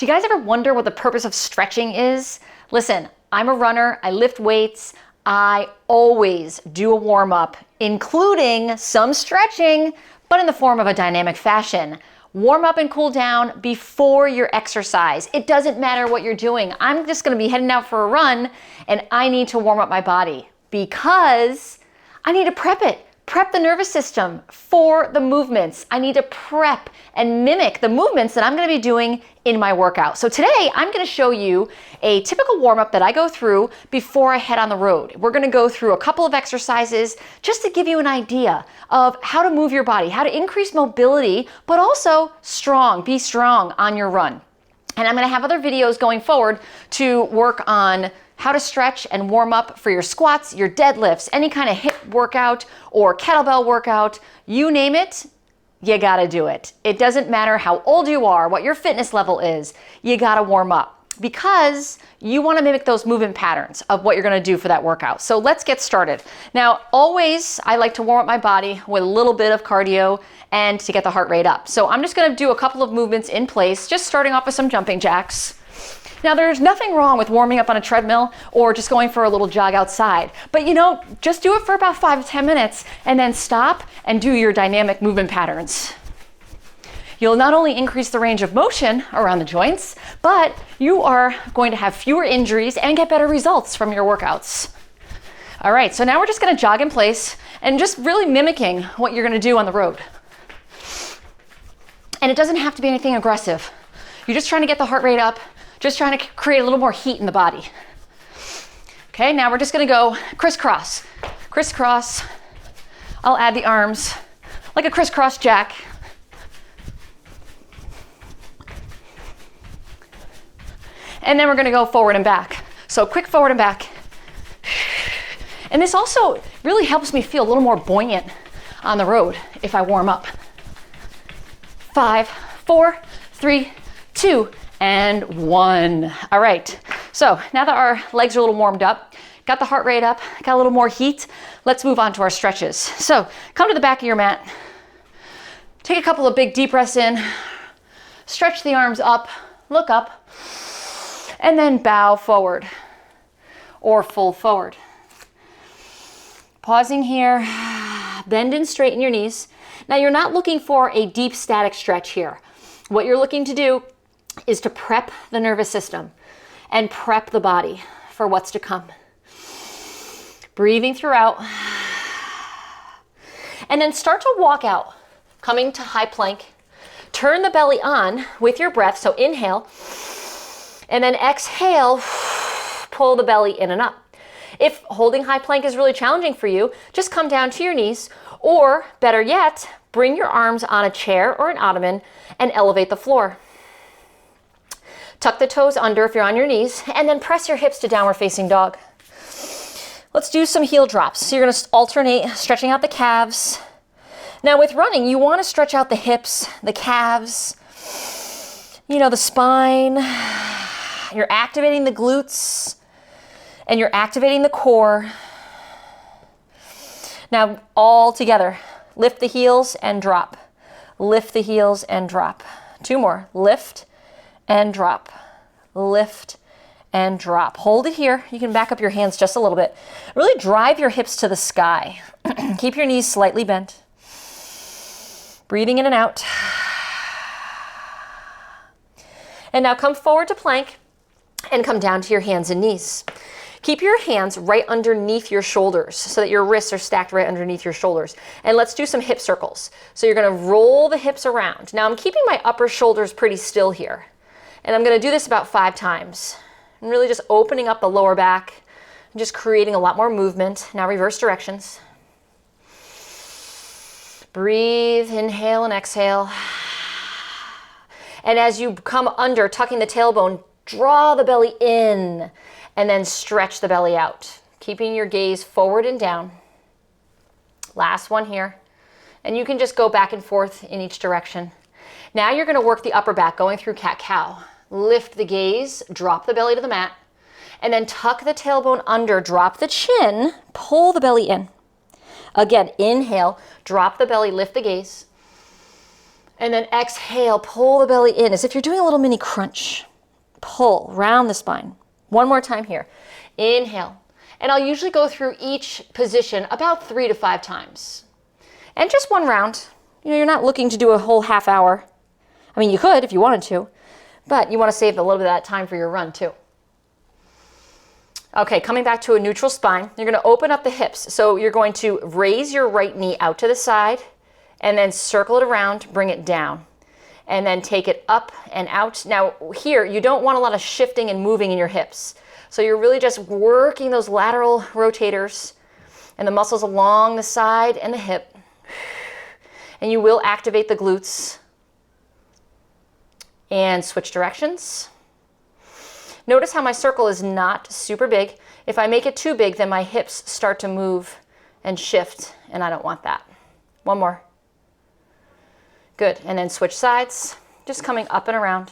Do you guys ever wonder what the purpose of stretching is? Listen, I'm a runner, I lift weights, I always do a warm-up, including some stretching, but in the form of a dynamic fashion. Warm up and cool down before your exercise. It doesn't matter what you're doing. I'm just gonna be heading out for a run and I need to warm up my body because I need to prep it. Prep the nervous system for the movements. I need to prep and mimic the movements that I'm gonna be doing in my workout. So today I'm gonna show you a typical warm-up that I go through before I head on the road. We're gonna go through a couple of exercises just to give you an idea of how to move your body, how to increase mobility, but also be strong on your run. And I'm gonna have other videos going forward to work on how to stretch and warm up for your squats, your deadlifts, any kind of HIIT workout or kettlebell workout, you name it, you gotta do it. It doesn't matter how old you are, what your fitness level is, you gotta warm up because you wanna mimic those movement patterns of what you're gonna do for that workout. So let's get started. Now, always I like to warm up my body with a little bit of cardio and to get the heart rate up. So I'm just gonna do a couple of movements in place, just starting off with some jumping jacks. Now, there's nothing wrong with warming up on a treadmill or just going for a little jog outside. But just do it for about 5 to 10 minutes and then stop and do your dynamic movement patterns. You'll not only increase the range of motion around the joints, but you are going to have fewer injuries and get better results from your workouts. All right, so now we're just gonna jog in place and just really mimicking what you're gonna do on the road. And it doesn't have to be anything aggressive. You're just trying to get the heart rate up, just trying to create a little more heat in the body. Okay, now we're just gonna go crisscross. Crisscross. I'll add the arms like a crisscross jack. And then we're gonna go forward and back. So quick forward and back. And this also really helps me feel a little more buoyant on the road if I warm up. 5, 4, 3, 2, and 1. All right, so now that our legs are a little warmed up, got the heart rate up, got a little more heat, let's move on to our stretches. So come to the back of your mat, take a couple of big deep breaths in, stretch the arms up, look up, and then bow forward or fold forward. Pausing here, bend and straighten your knees. Now you're not looking for a deep static stretch here. What you're looking to do is to prep the nervous system and prep the body for what's to come. Breathing throughout. And then start to walk out, coming to high plank. Turn the belly on with your breath, so inhale, and then exhale, pull the belly in and up. If holding high plank is really challenging for you, just come down to your knees, or better yet, bring your arms on a chair or an ottoman and elevate the floor. Tuck the toes under if you're on your knees, and then press your hips to downward facing dog. Let's do some heel drops. So you're gonna alternate stretching out the calves. Now with running, you wanna stretch out the hips, the calves, the spine. You're activating the glutes, and you're activating the core. Now all together, lift the heels and drop. Lift the heels and drop. 2 more, lift and drop, lift and drop. Hold it here. You can back up your hands just a little bit. Really drive your hips to the sky. Keep your knees slightly bent. Breathing in and out. And now come forward to plank and come down to your hands and knees. Keep your hands right underneath your shoulders so that your wrists are stacked right underneath your shoulders. And let's do some hip circles. So you're gonna roll the hips around. Now I'm keeping my upper shoulders pretty still here. And I'm gonna do this about 5 times. And really just opening up the lower back and just creating a lot more movement. Now reverse directions. Breathe, inhale and exhale. And as you come under, tucking the tailbone, draw the belly in and then stretch the belly out, keeping your gaze forward and down. Last one here. And you can just go back and forth in each direction. Now you're gonna work the upper back, going through cat-cow. Lift the gaze, drop the belly to the mat, and then tuck the tailbone under, drop the chin, pull the belly in. Again, inhale, drop the belly, lift the gaze. And then exhale, pull the belly in as if you're doing a little mini crunch. pull, round the spine. One more time here. Inhale. And I'll usually go through each position about 3 to 5 times. And just one round. You're not looking to do a whole half hour. I mean, you could if you wanted to, but you want to save a little bit of that time for your run too. Okay, coming back to a neutral spine, you're going to open up the hips. So you're going to raise your right knee out to the side and then circle it around, bring it down, and then take it up and out. Now here, you don't want a lot of shifting and moving in your hips. So you're really just working those lateral rotators and the muscles along the side and the hip. And you will activate the glutes. And switch directions. Notice how my circle is not super big. If I make it too big, then my hips start to move and shift, and I don't want that. One more. Good, and then switch sides, just coming up and around.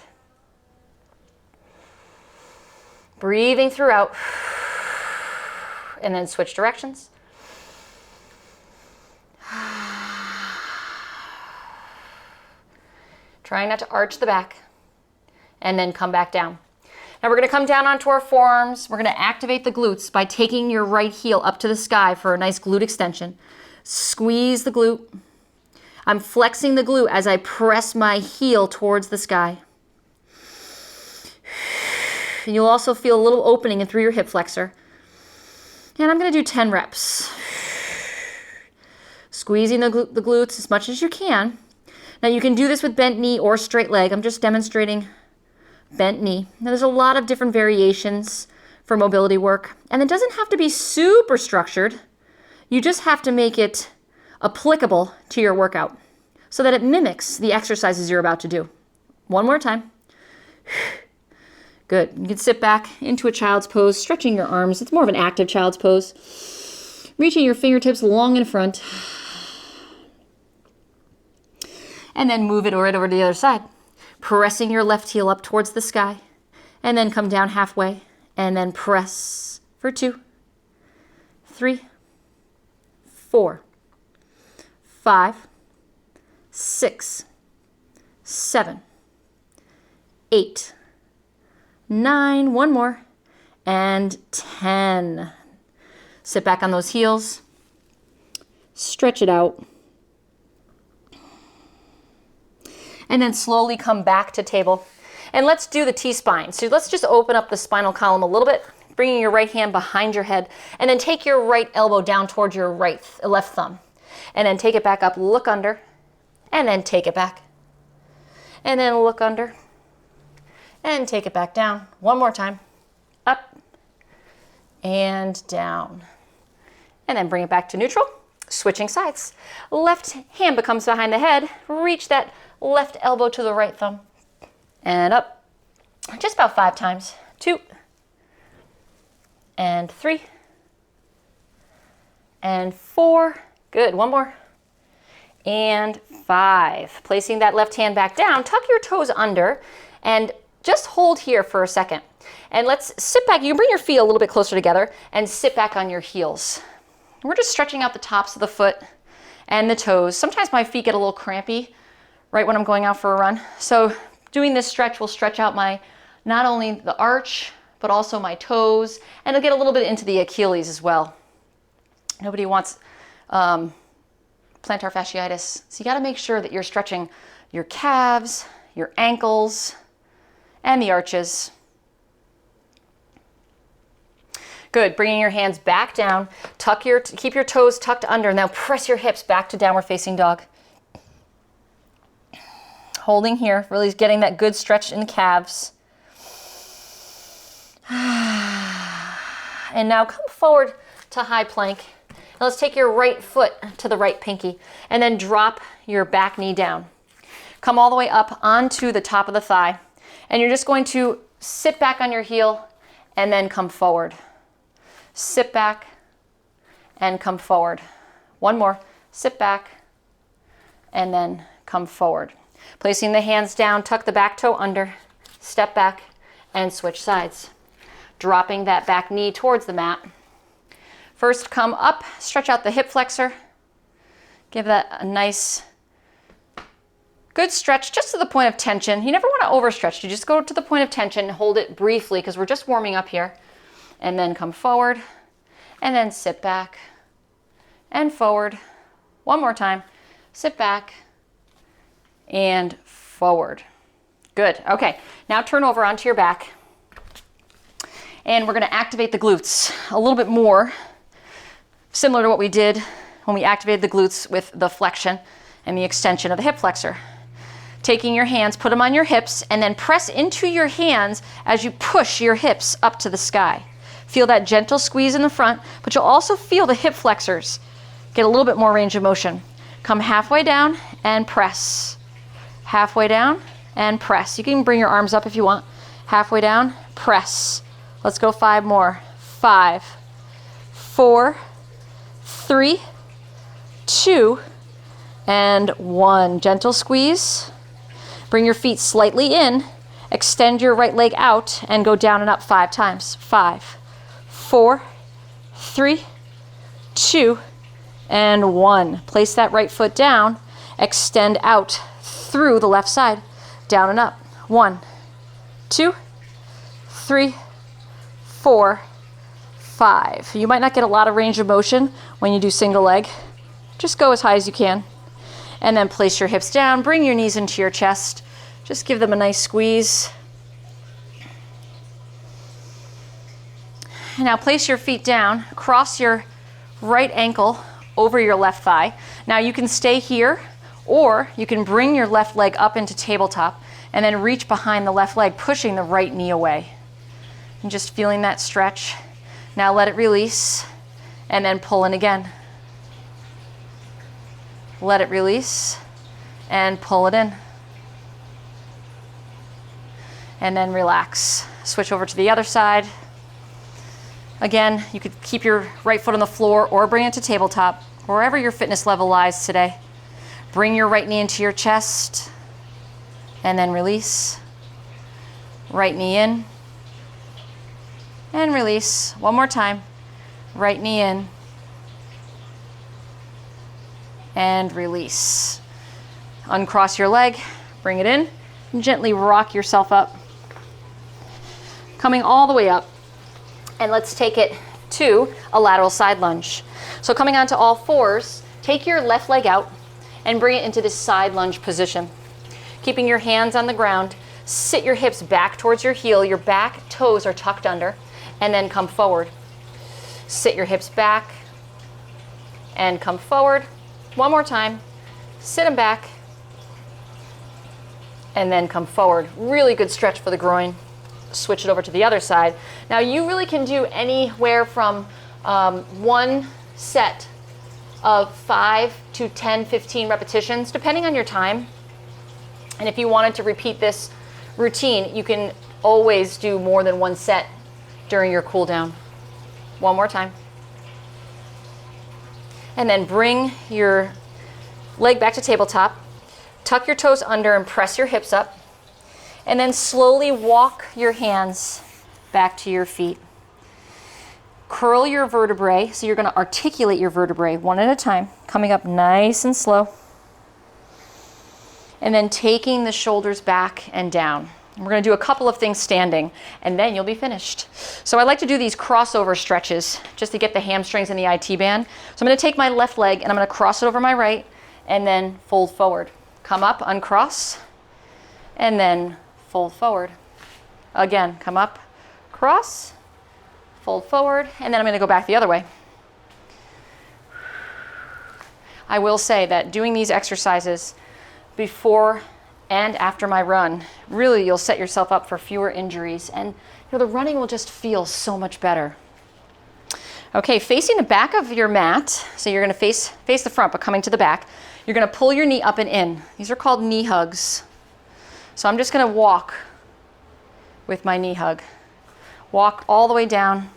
Breathing throughout, and then switch directions. Trying not to arch the back, and then come back down. Now we're going to come down onto our forearms. We're going to activate the glutes by taking your right heel up to the sky for a nice glute extension. Squeeze the glute. I'm flexing the glute as I press my heel towards the sky. You'll also feel a little opening in through your hip flexor. And I'm going to do 10 reps. Squeezing the glutes as much as you can. Now you can do this with bent knee or straight leg. I'm just demonstrating bent knee. Now there's a lot of different variations for mobility work, and it doesn't have to be super structured. You just have to make it applicable to your workout so that it mimics the exercises you're about to do. One more time. Good. You can sit back into a child's pose, stretching your arms. It's more of an active child's pose. Reaching your fingertips long in front. And then move it right over to the other side. Pressing your left heel up towards the sky, and then come down halfway, and then press for 2, 3, 4, 5, 6, 7, 8, 9, one more, and 10. Sit back on those heels, stretch it out. And then slowly come back to table. And let's do the T-spine. So let's just open up the spinal column a little bit, bringing your right hand behind your head, and then take your right elbow down towards your left thumb. And then take it back up, look under, and then take it back. And then look under, and take it back down. One more time. Up, and down. And then bring it back to neutral, switching sides. Left hand becomes behind the head, reach that left elbow to the right thumb, and up, just about 5 times. 2, and 3, and 4, good, one more, and 5. Placing that left hand back down, tuck your toes under, and just hold here for a second. And let's sit back. You can bring your feet a little bit closer together and sit back on your heels. We're just stretching out the tops of the foot and the toes. Sometimes my feet get a little crampy right when I'm going out for a run. So doing this stretch will stretch out my, not only the arch, but also my toes, and it'll get a little bit into the Achilles as well. Nobody wants plantar fasciitis. So you gotta make sure that you're stretching your calves, your ankles, and the arches. Good, bringing your hands back down, keep your toes tucked under. Now press your hips back to downward facing dog. Holding here, really getting that good stretch in the calves. And now come forward to high plank. Now let's take your right foot to the right pinky and then drop your back knee down. Come all the way up onto the top of the thigh. And you're just going to sit back on your heel and then come forward. Sit back and come forward. One more, sit back and then come forward. Placing the hands down, tuck the back toe under, step back and switch sides. Dropping that back knee towards the mat. First come up, stretch out the hip flexor. Give that a nice Good stretch, just to the point of tension. You never want to overstretch. You just go to the point of tension, hold it briefly because we're just warming up here. And then come forward, and then sit back, and forward. One more time. Sit back, and forward. Good. Okay, now turn over onto your back. And we're going to activate the glutes a little bit more, similar to what we did when we activated the glutes with the flexion and the extension of the hip flexor. Taking your hands, put them on your hips, and then press into your hands as you push your hips up to the sky. Feel that gentle squeeze in the front, but you'll also feel the hip flexors get a little bit more range of motion. Come halfway down and press. Halfway down and press. You can bring your arms up if you want. Halfway down, press. Let's go 5 more. 5, 4, 3, 2, and 1. Gentle squeeze. Bring your feet slightly in. Extend your right leg out and go down and up 5 times. 5, 4, 3, 2, and 1. Place that right foot down. Extend out through the left side. Down and up. 1, 2, 3, 4, 5. You might not get a lot of range of motion when you do single leg. Just go as high as you can. And then place your hips down. Bring your knees into your chest. Just give them a nice squeeze. Now place your feet down. Cross your right ankle over your left thigh. Now you can stay here, or you can bring your left leg up into tabletop and then reach behind the left leg, pushing the right knee away. And just feeling that stretch. Now let it release, and then pull in again. Let it release, and pull it in. And then relax. Switch over to the other side. Again, you could keep your right foot on the floor or bring it to tabletop, wherever your fitness level lies today. Bring your right knee into your chest, and then release. Right knee in, and release. One more time. Right knee in, and release. Uncross your leg, bring it in, and gently rock yourself up. Coming all the way up, and let's take it to a lateral side lunge. So coming onto all fours, take your left leg out and bring it into this side lunge position. Keeping your hands on the ground, sit your hips back towards your heel, your back toes are tucked under, and then come forward. Sit your hips back and come forward. One more time. Sit them back and then come forward. Really good stretch for the groin. Switch it over to the other side. Now you really can do anywhere from one set of 5 to 10, 15 repetitions, depending on your time. And if you wanted to repeat this routine, you can always do more than one set during your cool down. One more time. And then bring your leg back to tabletop. Tuck your toes under and press your hips up. And then slowly walk your hands back to your feet. Curl your vertebrae, so you're going to articulate your vertebrae one at a time, coming up nice and slow. And then taking the shoulders back and down. And we're going to do a couple of things standing, and then you'll be finished. So I like to do these crossover stretches just to get the hamstrings and the IT band. So I'm going to take my left leg and I'm going to cross it over my right and then fold forward. Come up, uncross, and then fold forward. Again, come up, cross, fold forward, and then I'm going to go back the other way. I will say that doing these exercises before and after my run, really you'll set yourself up for fewer injuries, and the running will just feel so much better. Okay, facing the back of your mat, so you're going to face the front, but coming to the back, you're going to pull your knee up and in. These are called knee hugs. So I'm just going to walk with my knee hug. Walk all the way down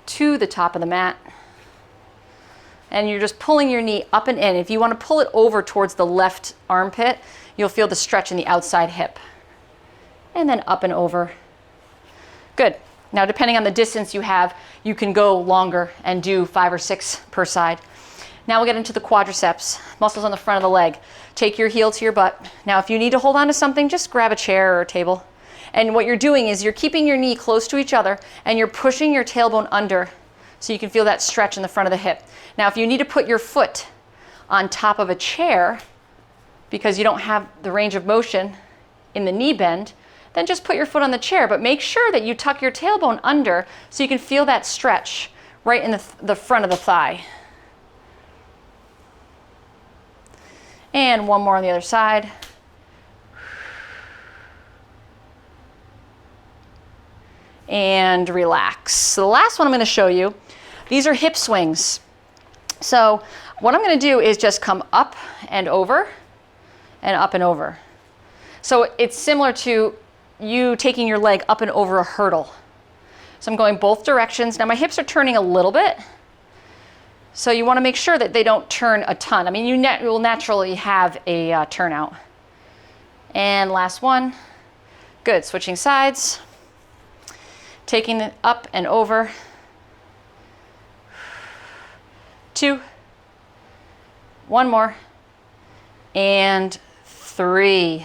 to the top of the mat. And you're just pulling your knee up and in. If you want to pull it over towards the left armpit, you'll feel the stretch in the outside hip. And then up and over. Good. Now, depending on the distance you have, you can go longer and do 5 or 6 per side. Now we'll get into the quadriceps, muscles on the front of the leg. Take your heel to your butt. Now if you need to hold on to something, just grab a chair or a table. And what you're doing is you're keeping your knee close to each other and you're pushing your tailbone under so you can feel that stretch in the front of the hip. Now if you need to put your foot on top of a chair because you don't have the range of motion in the knee bend, then just put your foot on the chair, but make sure that you tuck your tailbone under so you can feel that stretch right in the front of the thigh. And one more on the other side. And relax. So the last one I'm going to show you, these are hip swings. So what I'm going to do is just come up and over and up and over. So it's similar to you taking your leg up and over a hurdle. So I'm going both directions. Now my hips are turning a little bit. So you want to make sure that they don't turn a ton. I mean, you will naturally have a turnout. And last one. Good. Switching sides. Taking it up and over. 2. 1 more. And 3.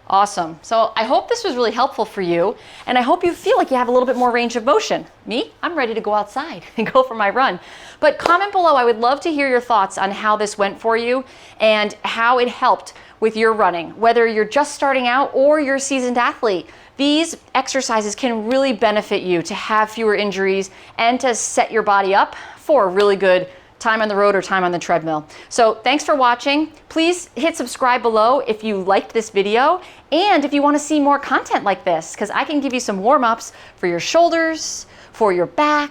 Awesome. So I hope this was really helpful for you, and I hope you feel like you have a little bit more range of motion. Me, I'm ready to go outside and go for my run. But comment below, I would love to hear your thoughts on how this went for you and how it helped with your running, whether you're just starting out or you're a seasoned athlete. These exercises can really benefit you to have fewer injuries and to set your body up for a really good time on the road or time on the treadmill. So thanks for watching. Please hit subscribe below if you liked this video and if you want to see more content like this, because I can give you some warm-ups for your shoulders, for your back,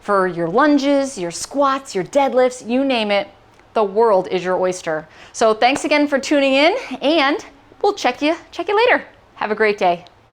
for your lunges, your squats, your deadlifts, you name it. The world is your oyster. So thanks again for tuning in, and we'll check you later. Have a great day.